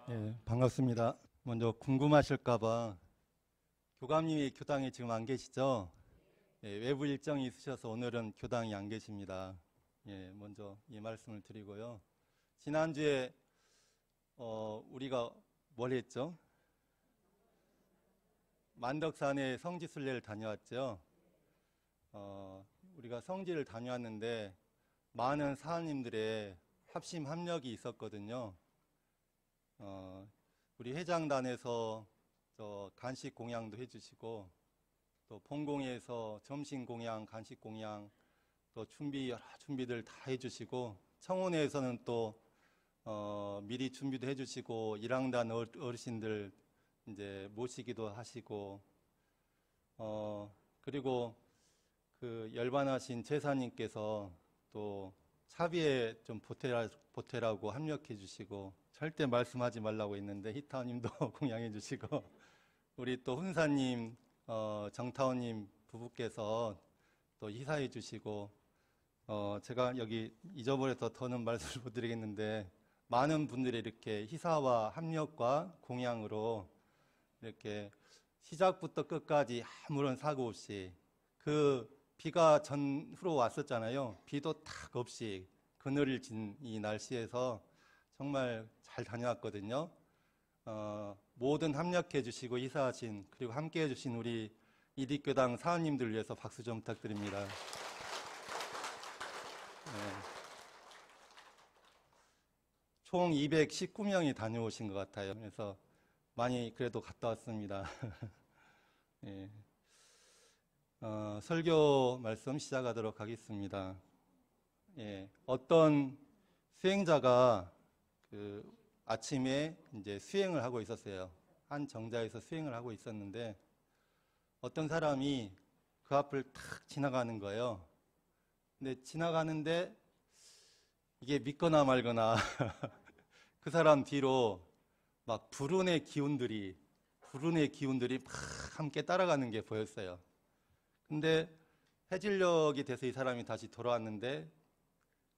예, 반갑습니다. 먼저 궁금하실까봐 교감님이 교당에 지금 안 계시죠? 예, 외부 일정이 있으셔서 오늘은 교당이 안 계십니다. 예, 먼저 이 말씀을 드리고요. 지난주에 우리가 뭘 했죠? 만덕산에 성지순례를 다녀왔죠. 우리가 성지를 다녀왔는데 많은 사모님들의 합심 합력이 있었거든요. 우리 회장단에서 간식 공양도 해주시고, 또 본공에서 점심 공양, 간식 공양, 또 여러 준비들 다 해주시고, 청원회에서는 또 미리 준비도 해주시고, 일항단 어르신들 이제 모시기도 하시고, 그리고 그 열반하신 제사님께서 또 차비에 좀 보태라고 합력해 주시고, 절대 말씀하지 말라고 했는데 히타오님도 공양해 주시고, 우리 또 훈사님, 정타오님 부부께서 또 희사해 주시고, 제가 여기 잊어버려서 더는 말씀을 못 드리겠는데, 많은 분들이 이렇게 희사와 합력과 공양으로 이렇게 시작부터 끝까지 아무런 사고 없이, 그 비가 전후로 왔었잖아요. 비도 탁 없이 그늘을 진 이 날씨에서 정말 잘 다녀왔거든요. 모든 합력해 주시고 희사하신, 그리고 함께 해주신 우리 이립교당 사원님들 위해서 박수 좀 부탁드립니다. 네. 총 219명이 다녀오신 것 같아요. 그래서 많이 그래도 갔다 왔습니다. 네. 설교 말씀 시작하도록 하겠습니다. 예, 어떤 수행자가 그 아침에 이제 수행을 하고 있었어요. 한 정자에서 수행을 하고 있었는데 어떤 사람이 그 앞을 탁 지나가는 거예요. 근데 지나가는데 이게 믿거나 말거나 그 사람 뒤로 막 불운의 기운들이 막 함께 따라가는 게 보였어요. 근데 해질녘이 돼서 이 사람이 다시 돌아왔는데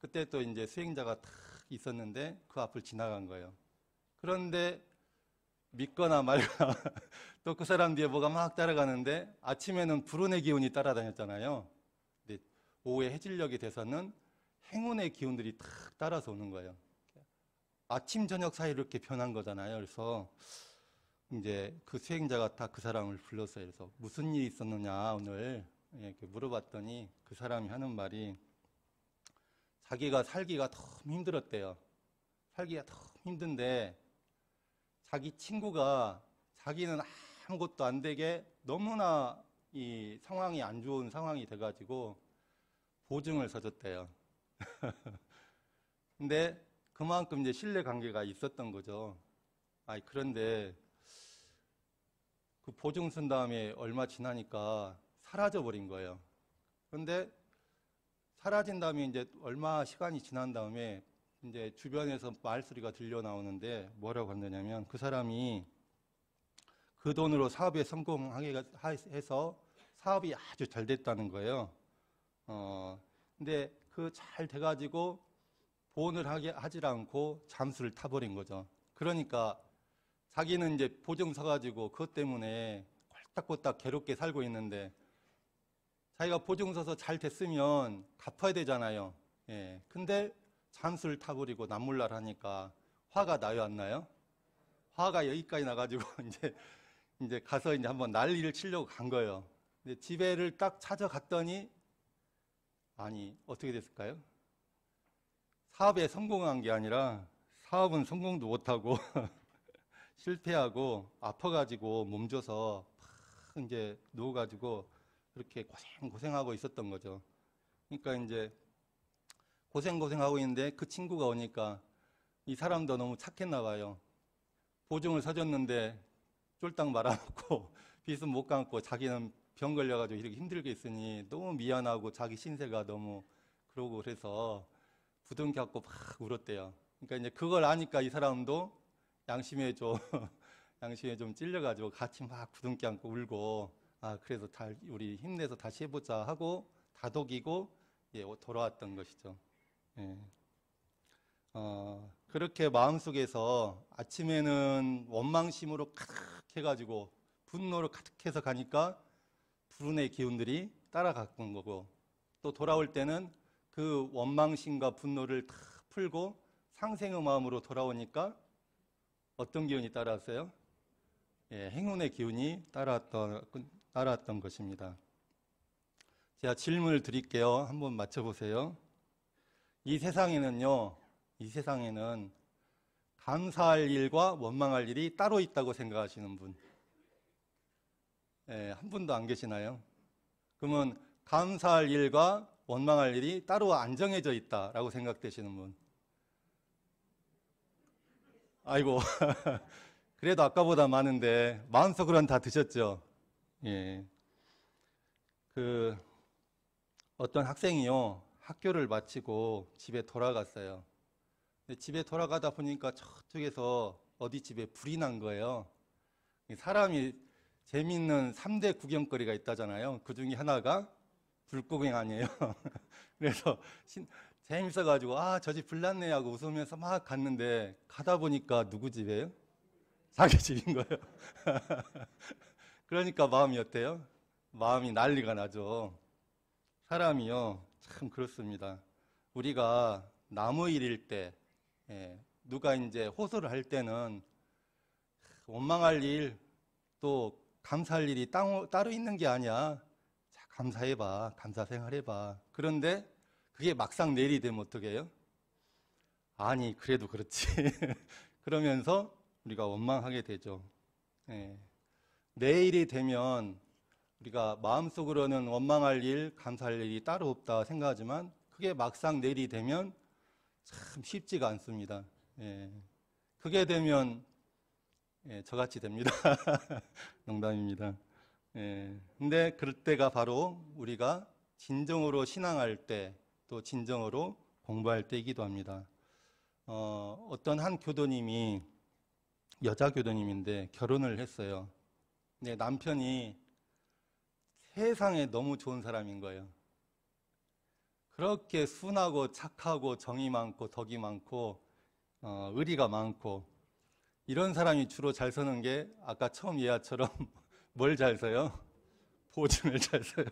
그때 또 이제 수행자가 탁 있었는데 그 앞을 지나간 거예요. 그런데 믿거나 말거나 또 그 사람 뒤에 뭐가 막 따라가는데 아침에는 불운의 기운이 따라다녔잖아요. 근데 오후에 해질녘이 돼서는 행운의 기운들이 탁 따라서 오는 거예요. 아침 저녁 사이 이렇게 변한 거잖아요. 그래서 이제 그 수행자가 다 그 사람을 불렀어요. 그래서 무슨 일이 있었느냐 오늘 이렇게 물어봤더니 그 사람이 하는 말이 자기가 살기가 너무 힘들었대요. 살기가 너무 힘든데 자기 친구가 자기는 아무것도 안 되게 너무나 이 상황이 안 좋은 상황이 돼가지고 보증을 서줬대요. 근데 그만큼 이제 신뢰 관계가 있었던 거죠. 그런데 그 보증 쓴 다음에 얼마 지나니까 사라져 버린 거예요. 그런데 사라진 다음에 이제 얼마 시간이 지난 다음에 이제 주변에서 말소리가 들려 나오는데 뭐라고 한다냐면 그 사람이 그 돈으로 사업에 성공하게 해서 사업이 아주 잘 됐다는 거예요. 근데 그 잘 돼가지고 보온을 하지 않고 잠수를 타버린 거죠. 그러니까 자기는 이제 보증 서가지고 그것 때문에 꼴딱꼴딱 괴롭게 살고 있는데 자기가 보증 서서 잘 됐으면 갚아야 되잖아요. 예. 근데 잠수를 타버리고 남몰랄 하니까 화가 나요, 안 나요? 화가 여기까지 나가지고 이제 가서 이제 한번 난리를 치려고 간 거예요. 근데 집에를 딱 찾아갔더니 아니, 어떻게 됐을까요? 사업에 성공한 게 아니라 사업은 성공도 못하고 실패하고 아파가지고 몸져서 팍 이제 누워가지고 그렇게 고생하고 있었던 거죠. 그러니까 이제 고생하고 있는데 그 친구가 오니까 이 사람도 너무 착했나 봐요. 보증을 서줬는데 쫄딱 말아먹고 빚은 못 갚고 자기는 병 걸려가지고 이렇게 힘들게 있으니 너무 미안하고 자기 신세가 너무 그러고 그래서 부둥켜 갖고 막 울었대요. 그러니까 이제 그걸 아니까 이 사람도 양심에 좀 양심에 좀 찔려가지고 같이 막 부둥켜 안고 울고 그래서 우리 힘내서 다시 해보자 하고 다독이고 예, 돌아왔던 것이죠. 예. 그렇게 마음속에서 아침에는 원망심으로 가득해가지고 분노로 가득해서 가니까 불운의 기운들이 따라갔던 거고, 또 돌아올 때는 그 원망심과 분노를 다 풀고 상생의 마음으로 돌아오니까 어떤 기운이 따라왔어요? 예, 행운의 기운이 따라왔던 것입니다. 제가 질문을 드릴게요. 한번 맞춰보세요. 이 세상에는 감사할 일과 원망할 일이 따로 있다고 생각하시는 분? 예, 한 분도 안 계시나요? 그러면 감사할 일과 원망할 일이 따로 안 정해져 있다라고 생각되시는 분? 아이고, 그래도 아까보다 많은데 마음속으로는 다 드셨죠? 예. 어떤 학생이요, 학교를 마치고 집에 돌아갔어요. 근데 집에 돌아가다 보니까 저쪽에서 어디 집에 불이 난 거예요. 사람이 재밌는 3대 구경거리가 있다잖아요. 그 중에 하나가 불구경 아니에요. 그래서 재밌어가지고 저 집 불 났네 하고 웃으면서 막 갔는데, 가다 보니까 누구 집이에요? 자기 집인 거예요. 그러니까 마음이 어때요? 마음이 난리가 나죠. 사람이요, 참 그렇습니다. 우리가 나무 일일 때, 누가 이제 호소를 할 때는 원망할 일, 또 감사할 일이 따로 있는 게 아니야. 자, 감사해봐. 감사 생활해봐. 그런데 그게 막상 내일이 되면 어떻게 해요? 아니, 그래도 그렇지. 그러면서 우리가 원망하게 되죠. 내일이 되면 우리가 마음속으로는 원망할 일, 감사할 일이 따로 없다 생각하지만, 그게 막상 내일이 되면 참 쉽지가 않습니다. 그게 되면 저같이 됩니다. 농담입니다. 근데 그럴 때가 바로 우리가 진정으로 신앙할 때, 또 진정으로 공부할 때이기도 합니다. 어떤 한 교도님이, 여자 교도님인데 결혼을 했어요. 근데 남편이 세상에 너무 좋은 사람인 거예요. 그렇게 순하고 착하고 정이 많고 덕이 많고 의리가 많고, 이런 사람이 주로 잘 서는 게 아까 처음 예화처럼 뭘 잘 서요? 보증을 잘 서요.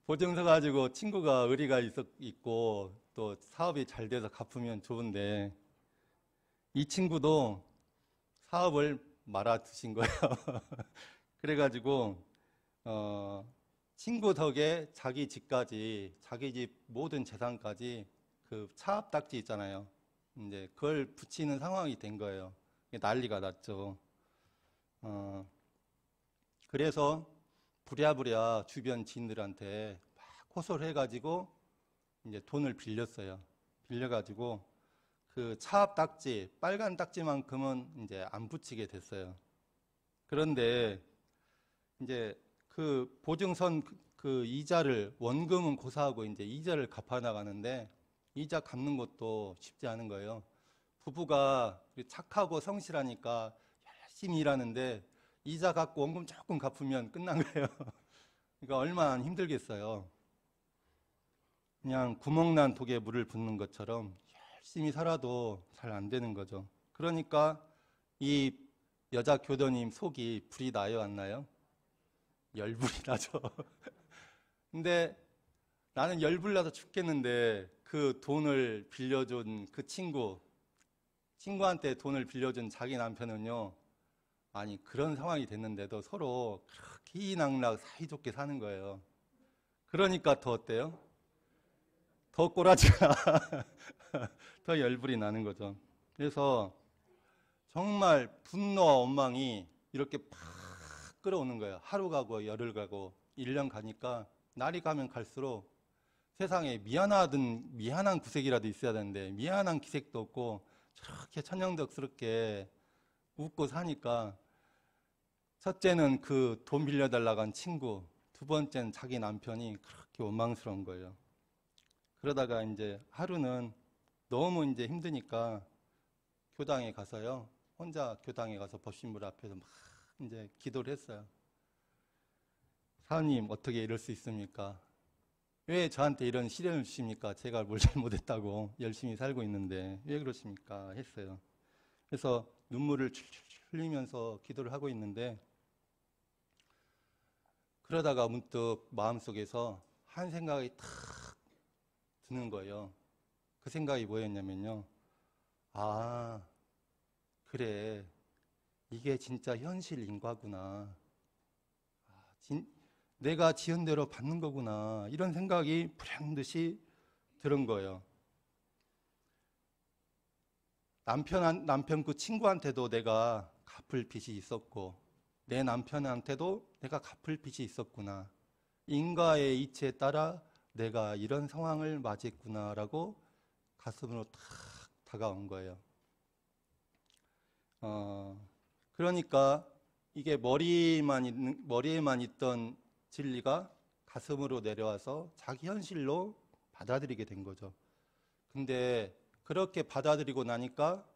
보증 서가지고 친구가 의리가 있고 또 사업이 잘 돼서 갚으면 좋은데, 이 친구도 사업을 말아 드신 거예요. 그래가지고 친구 덕에 자기 집까지, 자기 집 모든 재산까지 그 차압딱지 있잖아요. 이제 그걸 붙이는 상황이 된 거예요. 난리가 났죠. 그래서 부랴부랴 주변 지인들한테 막 호소를 해가지고 이제 돈을 빌렸어요. 빌려가지고 그 차압딱지, 빨간 딱지만큼은 이제 안 붙이게 됐어요. 그런데 이제 그 보증선 그 이자를, 원금은 고사하고 이제 이자를 갚아 나가는데, 이자 갚는 것도 쉽지 않은 거예요. 부부가 착하고 성실하니까 열심히 일하는데 이자 갚고 원금 조금 갚으면 끝난 거예요. 그러니까 얼마나 힘들겠어요. 그냥 구멍난 독에 물을 붓는 것처럼 열심히 살아도 잘 안 되는 거죠. 그러니까 이 여자 교도님 속이 불이 나요, 안 나요? 열불이 나죠. 근데 나는 열불 나서 죽겠는데, 그 돈을 빌려준 그 친구한테 돈을 빌려준 자기 남편은요, 아니 그런 상황이 됐는데도 서로 그렇게 이낙락 사이좋게 사는 거예요. 그러니까 더 어때요? 더 꼬라지가 더 열불이 나는 거죠. 그래서 정말 분노와 원망이 이렇게 팍 끌어오는 거예요. 하루 가고 열흘 가고 1년 가니까, 날이 가면 갈수록 세상에 미안한 구색이라도 있어야 되는데 미안한 기색도 없고 저렇게 천연덕스럽게 웃고 사니까, 첫째는 그 돈 빌려달라고 한 친구, 두 번째는 자기 남편이 그렇게 원망스러운 거예요. 그러다가 이제 하루는 너무 이제 힘드니까 교당에 가서요, 혼자 교당에 가서 법신물 앞에서 막 이제 기도를 했어요. 사장님, 어떻게 이럴 수 있습니까? 왜 저한테 이런 시련을 주십니까? 제가 뭘 잘못했다고 열심히 살고 있는데 왜 그러십니까? 했어요. 그래서 눈물을 출출 흘리면서 기도를 하고 있는데 그러다가 문득 마음속에서 한 생각이 탁 드는 거예요. 그 생각이 뭐였냐면요. 아, 그래. 이게 진짜 현실 인과구나. 내가 지은 대로 받는 거구나. 이런 생각이 불현듯이 들은 거예요. 남편 그 친구한테도 내가 갚을 빚이 있었고, 내 남편한테도 내가 갚을 빚이 있었구나. 인과의 이치에 따라 내가 이런 상황을 맞이했구나라고 가슴으로 탁 다가온 거예요. 그러니까 이게 머리에만 있던 진리가 가슴으로 내려와서 자기 현실로 받아들이게 된 거죠. 근데 그렇게 받아들이고 나니까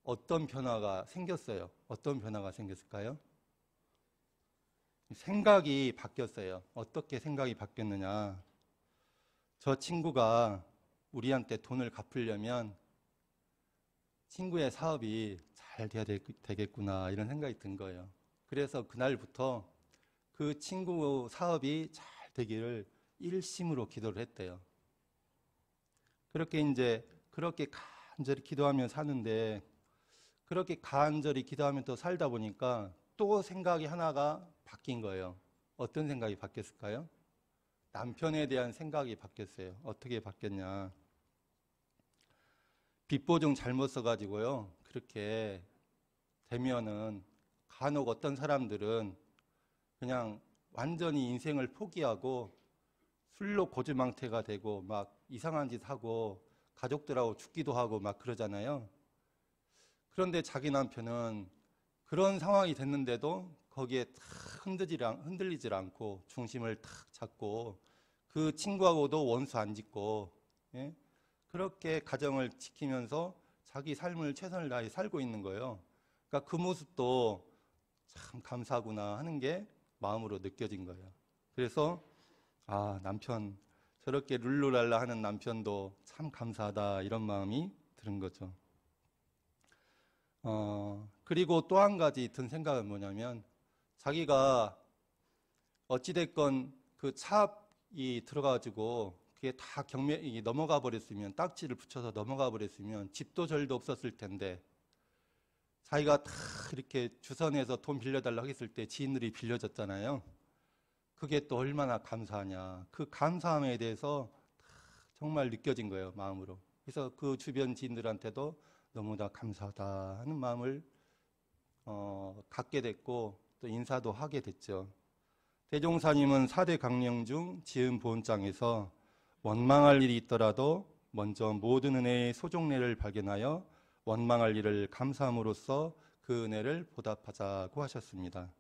어떤 변화가 생겼어요? 어떤 변화가 생겼을까요? 생각이 바뀌었어요. 어떻게 생각이 바뀌었느냐? 저 친구가 우리한테 돈을 갚으려면 친구의 사업이 잘 돼야 되겠구나 이런 생각이 든 거예요. 그래서 그날부터 그 친구 사업이 잘 되기를 일심으로 기도를 했대요. 그렇게 간절히 기도하며 사는데 그렇게 간절히 기도하며 또 살다 보니까 또 생각이 하나가 바뀐 거예요. 어떤 생각이 바뀌었을까요? 남편에 대한 생각이 바뀌었어요. 어떻게 바뀌었냐? 빚보증 잘못 써가지고요. 그렇게 되면은 간혹 어떤 사람들은 그냥 완전히 인생을 포기하고 술로 고주망태가 되고 막 이상한 짓 하고 가족들하고 죽기도 하고 막 그러잖아요. 그런데 자기 남편은 그런 상황이 됐는데도 거기에 탁 흔들리질 않고 중심을 탁 잡고 그 친구하고도 원수 안 짓고 예? 그렇게 가정을 지키면서 자기 삶을 최선을 다해 살고 있는 거예요. 그러니까 그 모습도 참 감사하구나 하는 게 마음으로 느껴진 거예요. 그래서 남편 저렇게 룰루랄라 하는 남편도 참 감사하다 이런 마음이 드는 거죠. 그리고 또 한 가지 든 생각은 뭐냐면 자기가 어찌됐건 그 차압이 들어가지고 그게 다 넘어가 버렸으면 딱지를 붙여서 넘어가 버렸으면 집도 절도 없었을 텐데 자기가 다 이렇게 주선해서 돈 빌려달라고 했을 때 지인들이 빌려줬잖아요. 그게 또 얼마나 감사하냐. 그 감사함에 대해서 정말 느껴진 거예요, 마음으로. 그래서 그 주변 지인들한테도 너무나 감사하다 하는 마음을 갖게 됐고 또 인사도 하게 됐죠. 대종사님은 4대 강령 중 지은 보훈장에서 원망할 일이 있더라도 먼저 모든 은혜의 소종례를 발견하여 원망할 일을 감사함으로써 그 은혜를 보답하자고 하셨습니다.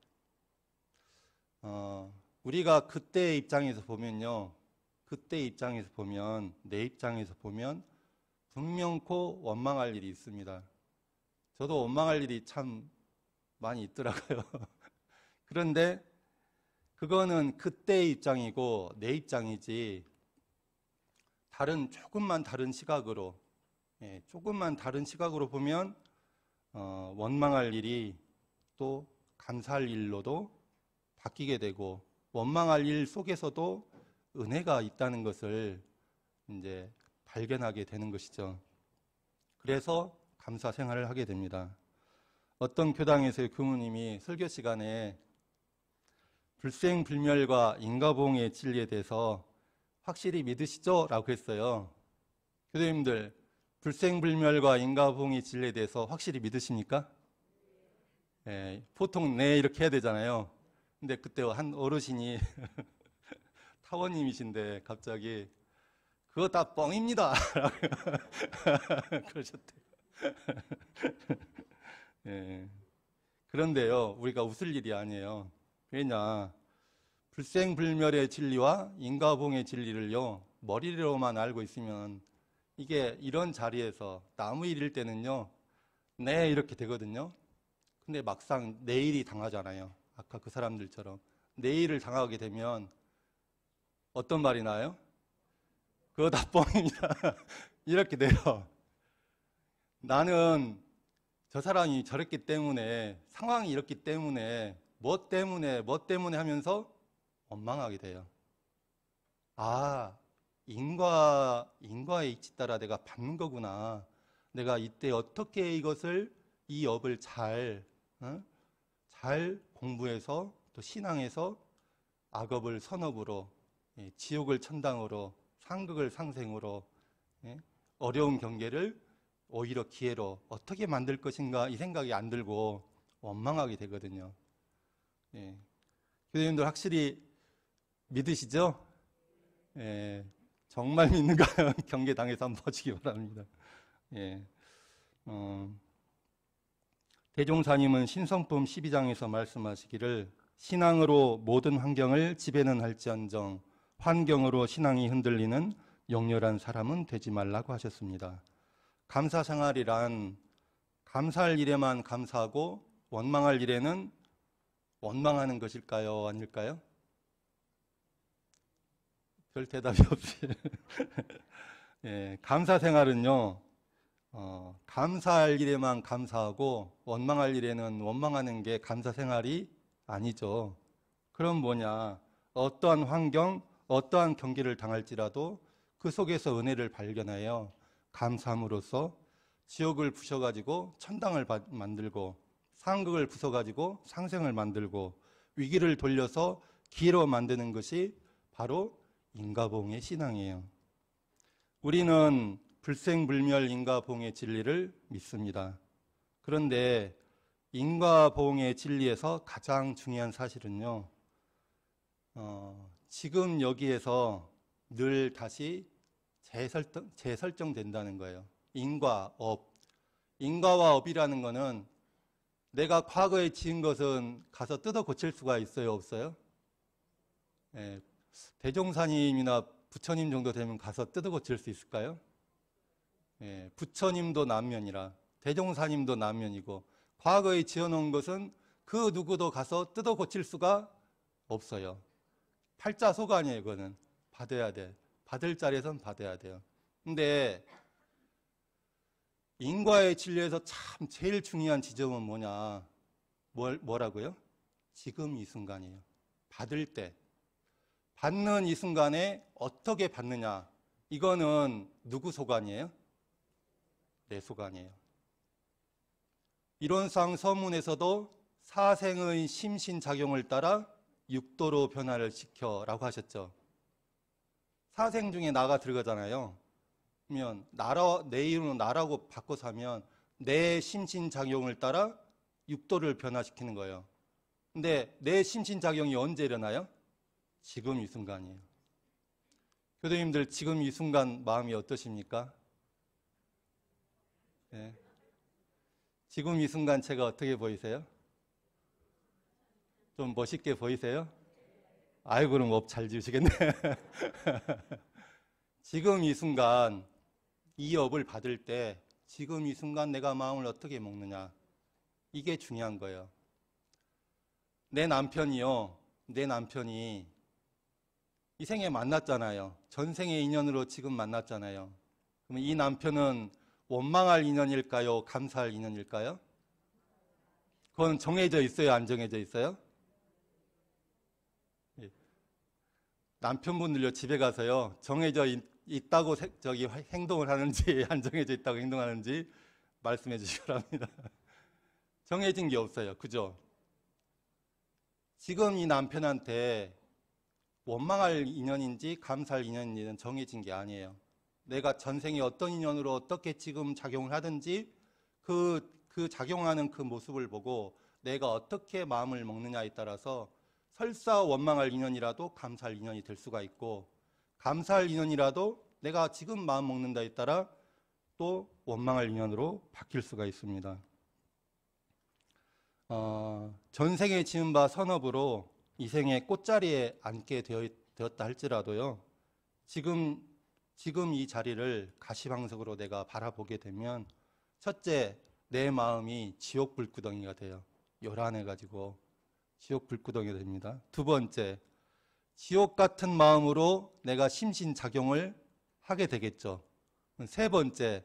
우리가 그때의 입장에서 보면요. 내 입장에서 보면 분명코 원망할 일이 있습니다. 저도 원망할 일이 참 많이 있더라고요. 그런데 그거는 그때의 입장이고 내 입장이지 조금만 다른 시각으로 보면 원망할 일이 또 감사할 일로도 바뀌게 되고 원망할 일 속에서도 은혜가 있다는 것을 이제 발견하게 되는 것이죠. 그래서 감사 생활을 하게 됩니다. 어떤 교당에서의 교무님이 설교 시간에 불생불멸과 인과보응의 진리에 대해서 확실히 믿으시죠? 라고 했어요. 교수님들, 불생불멸과 인과보응의 진리에 대해서 확실히 믿으십니까? 네, 보통 네 이렇게 해야 되잖아요. 근데 그때 한 어르신이 타원님이신데 갑자기 그거 다 뻥입니다. 그러셨대요. 네. 그런데요, 우리가 웃을 일이 아니에요. 왜냐, 불생불멸의 진리와 인과보응의 진리를요, 머리로만 알고 있으면 이게 이런 자리에서 남의 일일 때는요, 네, 이렇게 되거든요. 근데 막상 내 일이 당하잖아요. 아까 그 사람들처럼. 내 일을 당하게 되면 어떤 말이 나요? 그거 다 뻥입니다. 이렇게 돼요. 나는 저 사람이 저랬기 때문에, 상황이 이렇기 때문에, 뭐 때문에 하면서 원망하게 돼요. 아, 인과의 이치 따라 내가 받는 거구나. 내가 이때 어떻게 이 업을 잘 공부해서 또 신앙해서 악업을 선업으로, 지옥을 천당으로, 상극을 상생으로, 어려운 경계를 오히려 기회로 어떻게 만들 것인가 이 생각이 안 들고 원망하게 되거든요. 교수님들 확실히 믿으시죠? 정말 믿는가요? 경계당에서 한번 보시기 바랍니다. 대종사님은 신성품 12장에서 말씀하시기를 신앙으로 모든 환경을 지배는 할지언정 환경으로 신앙이 흔들리는 용렬한 사람은 되지 말라고 하셨습니다. 감사생활이란 감사할 일에만 감사하고 원망할 일에는 원망하는 것일까요? 아닐까요? 별 대답이 없이 감사생활은요, 감사할 일에만 감사하고 원망할 일에는 원망하는 게 감사생활이 아니죠. 그럼 뭐냐? 어떠한 환경, 어떠한 경기를 당할지라도 그 속에서 은혜를 발견하여 감사함으로써 지옥을 부셔가지고 천당을 만들고 상극을 부숴가지고 상생을 만들고 위기를 돌려서 기회로 만드는 것이 바로 인과보응의 신앙이에요. 우리는 불생불멸 인과보응의 진리를 믿습니다. 그런데 인과보응의 진리에서 가장 중요한 사실은요, 지금 여기에서 늘 다시 재설정된다는 거예요. 인과, 업. 인과와 업이라는 거는 내가 과거에 지은 것은 가서 뜯어 고칠 수가 있어요, 없어요? 대종사님이나 부처님 정도 되면 가서 뜯어 고칠 수 있을까요? 부처님도 남면이라 대종사님도 남면이고 과거에 지어놓은 것은 그 누구도 가서 뜯어 고칠 수가 없어요. 팔자소관이에요. 그거는 받아야 돼. 받을 자리에선 받아야 돼요. 근데 인과의 진리에서 참 제일 중요한 지점은 뭐냐? 뭐라고요? 지금 이 순간이에요. 받을 때. 받는 이 순간에 어떻게 받느냐? 이거는 누구 소관이에요? 내 소관이에요. 이론상 서문에서도 사생의 심신작용을 따라 육도로 변화를 시켜라고 하셨죠. 사생 중에 나가 들어가잖아요. 그러면 내 이름으로 나라고 바꿔서 하면 내 심신작용을 따라 육도를 변화시키는 거예요. 근데 내 심신작용이 언제 일어나요? 지금 이 순간이에요. 교도님들 지금 이 순간 마음이 어떠십니까? 네. 지금 이 순간 제가 어떻게 보이세요? 좀 멋있게 보이세요? 아이고, 그럼 업 잘 지으시겠네. 지금 이 순간 이 업을 받을 때 지금 이 순간 내가 마음을 어떻게 먹느냐, 이게 중요한 거예요. 내 남편이 이 생에 만났잖아요. 전생의 인연으로 지금 만났잖아요. 그러면 이 남편은 원망할 인연일까요? 감사할 인연일까요? 그건 정해져 있어요? 안 정해져 있어요? 남편분들요, 집에 가서요, 정해져 있다고 행동을 하는지 안 정해져 있다고 행동하는지 말씀해 주시기 바랍니다. 정해진 게 없어요. 그죠? 지금 이 남편한테 원망할 인연인지 감사할 인연인지는 정해진 게 아니에요. 내가 전생에 어떤 인연으로 어떻게 지금 작용을 하든지 그 작용하는 그 모습을 보고 내가 어떻게 마음을 먹느냐에 따라서 설사 원망할 인연이라도 감사할 인연이 될 수가 있고, 감사할 인연이라도 내가 지금 마음 먹는다에 따라 또 원망할 인연으로 바뀔 수가 있습니다. 전생에 지은 바 선업으로 이 생에 꽃자리에 앉게 되었다 할지라도요, 지금 이 자리를 가시방석으로 내가 바라보게 되면, 첫째, 내 마음이 지옥 불구덩이가 돼요. 요란해가지고 지옥 불구덩이가 됩니다. 두 번째, 지옥 같은 마음으로 내가 심신작용을 하게 되겠죠. 세 번째,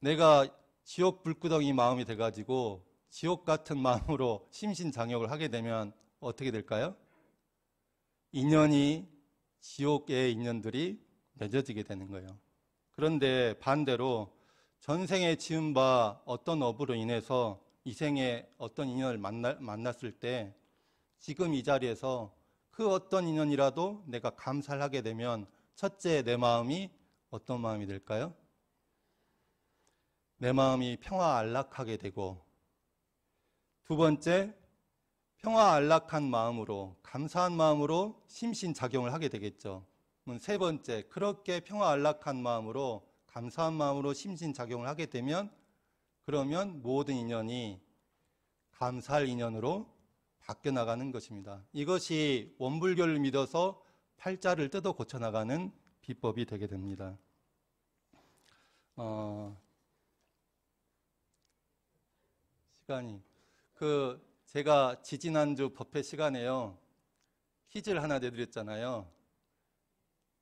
내가 지옥 불구덩이 마음이 돼가지고 지옥 같은 마음으로 심신장욕을 하게 되면 어떻게 될까요? 인연이, 지옥의 인연들이 맺어지게 되는 거예요. 그런데 반대로 전생에 지은 바 어떤 업으로 인해서 이 생에 어떤 인연을 만났을 때 지금 이 자리에서 그 어떤 인연이라도 내가 감사를 하게 되면 첫째, 내 마음이 어떤 마음이 될까요? 내 마음이 평화안락하게 되고, 두 번째, 평화안락한 마음으로, 감사한 마음으로 심신작용을 하게 되겠죠. 세 번째, 그렇게 평화안락한 마음으로, 감사한 마음으로 심신작용을 하게 되면 그러면 모든 인연이 감사할 인연으로 바뀌어 나가는 것입니다. 이것이 원불교를 믿어서 팔자를 뜯어 고쳐나가는 비법이 되게 됩니다. 시간이 제가 지지난주 법회 시간에요 퀴즈를 하나 내드렸잖아요.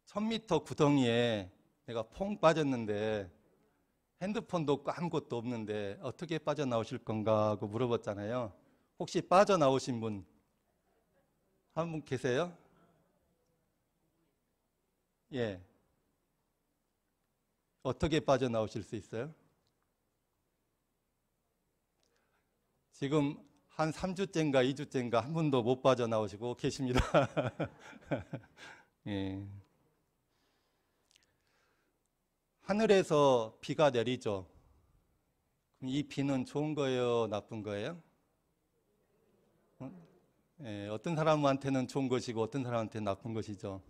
1000m 구덩이에 내가 퐁 빠졌는데 핸드폰도 없고 아무것도 없는데 어떻게 빠져나오실 건가 하고 물어봤잖아요. 혹시 빠져나오신 분 한 분 계세요? 예. 어떻게 빠져나오실 수 있어요? 지금 한 3주째인가 2주째인가 한 분도 못 빠져나오시고 계십니다. 예. 하늘에서 비가 내리죠. 그럼 이 비는 좋은 거예요? 나쁜 거예요? 예, 어떤 사람한테는 좋은 것이고 어떤 사람한테는 나쁜 것이죠.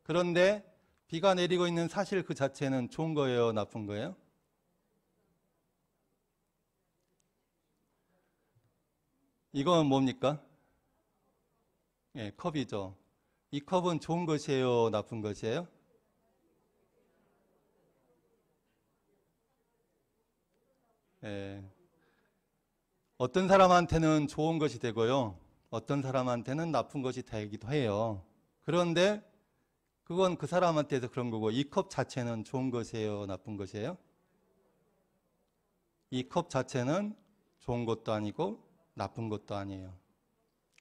그런데 비가 내리고 있는 사실 그 자체는 좋은 거예요? 나쁜 거예요? 이건 뭡니까? 예, 컵이죠. 이 컵은 좋은 것이에요? 나쁜 것이에요? 예, 어떤 사람한테는 좋은 것이 되고요. 어떤 사람한테는 나쁜 것이 되기도 해요. 그런데 그건 그 사람한테서 그런 거고 이 컵 자체는 좋은 것이에요? 나쁜 것이에요? 이 컵 자체는 좋은 것도 아니고 나쁜 것도 아니에요.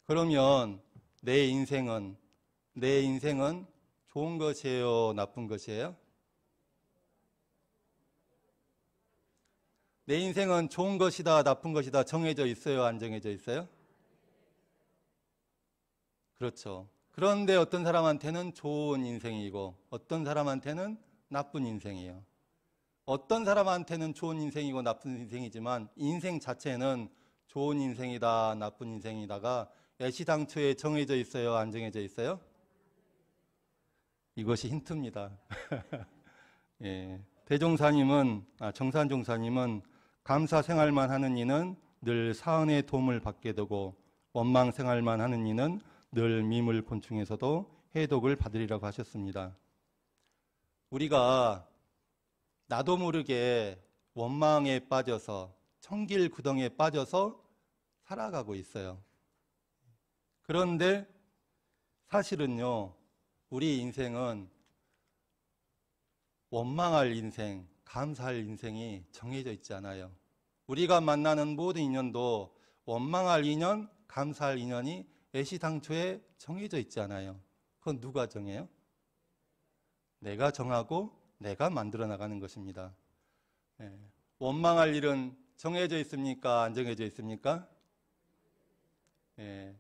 그러면 내 인생은 좋은 것이에요? 나쁜 것이에요? 내 인생은 좋은 것이다, 나쁜 것이다 정해져 있어요? 안 정해져 있어요? 그렇죠. 그런데 어떤 사람한테는 좋은 인생이고 어떤 사람한테는 나쁜 인생이에요. 어떤 사람한테는 좋은 인생이고 나쁜 인생이지만 인생 자체는 좋은 인생이다, 나쁜 인생이다가 애시당초에 정해져 있어요? 안 정해져 있어요? 이것이 힌트입니다. 예. 정산종사님은 감사 생활만 하는 이는 늘 사은의 도움을 받게 되고 원망 생활만 하는 이는 늘 미물 곤충에서도 해독을 받으리라고 하셨습니다. 우리가 나도 모르게 원망에 빠져서 청길 구덩이에 빠져서 살아가고 있어요. 그런데 사실은요, 우리 인생은 원망할 인생, 감사할 인생이 정해져 있지 않아요. 우리가 만나는 모든 인연도 원망할 인연, 감사할 인연이 애시당초에 정해져 있지 않아요. 그건 누가 정해요? 내가 정하고 내가 만들어 나가는 것입니다. 예. 원망할 일은 정해져 있습니까? 안 정해져 있습니까? 예.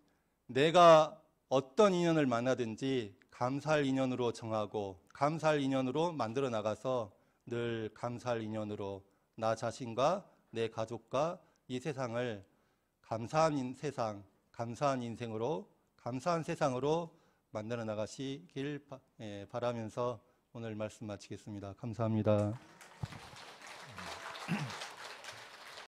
내가 어떤 인연을 만나든지 감사할 인연으로 정하고 감사할 인연으로 만들어 나가서 늘 감사할 인연으로 나 자신과 내 가족과 이 세상을 감사한 세상, 감사한 인생으로, 감사한 세상으로 만들어 나가시길 바라면서 오늘 말씀 마치겠습니다. 감사합니다.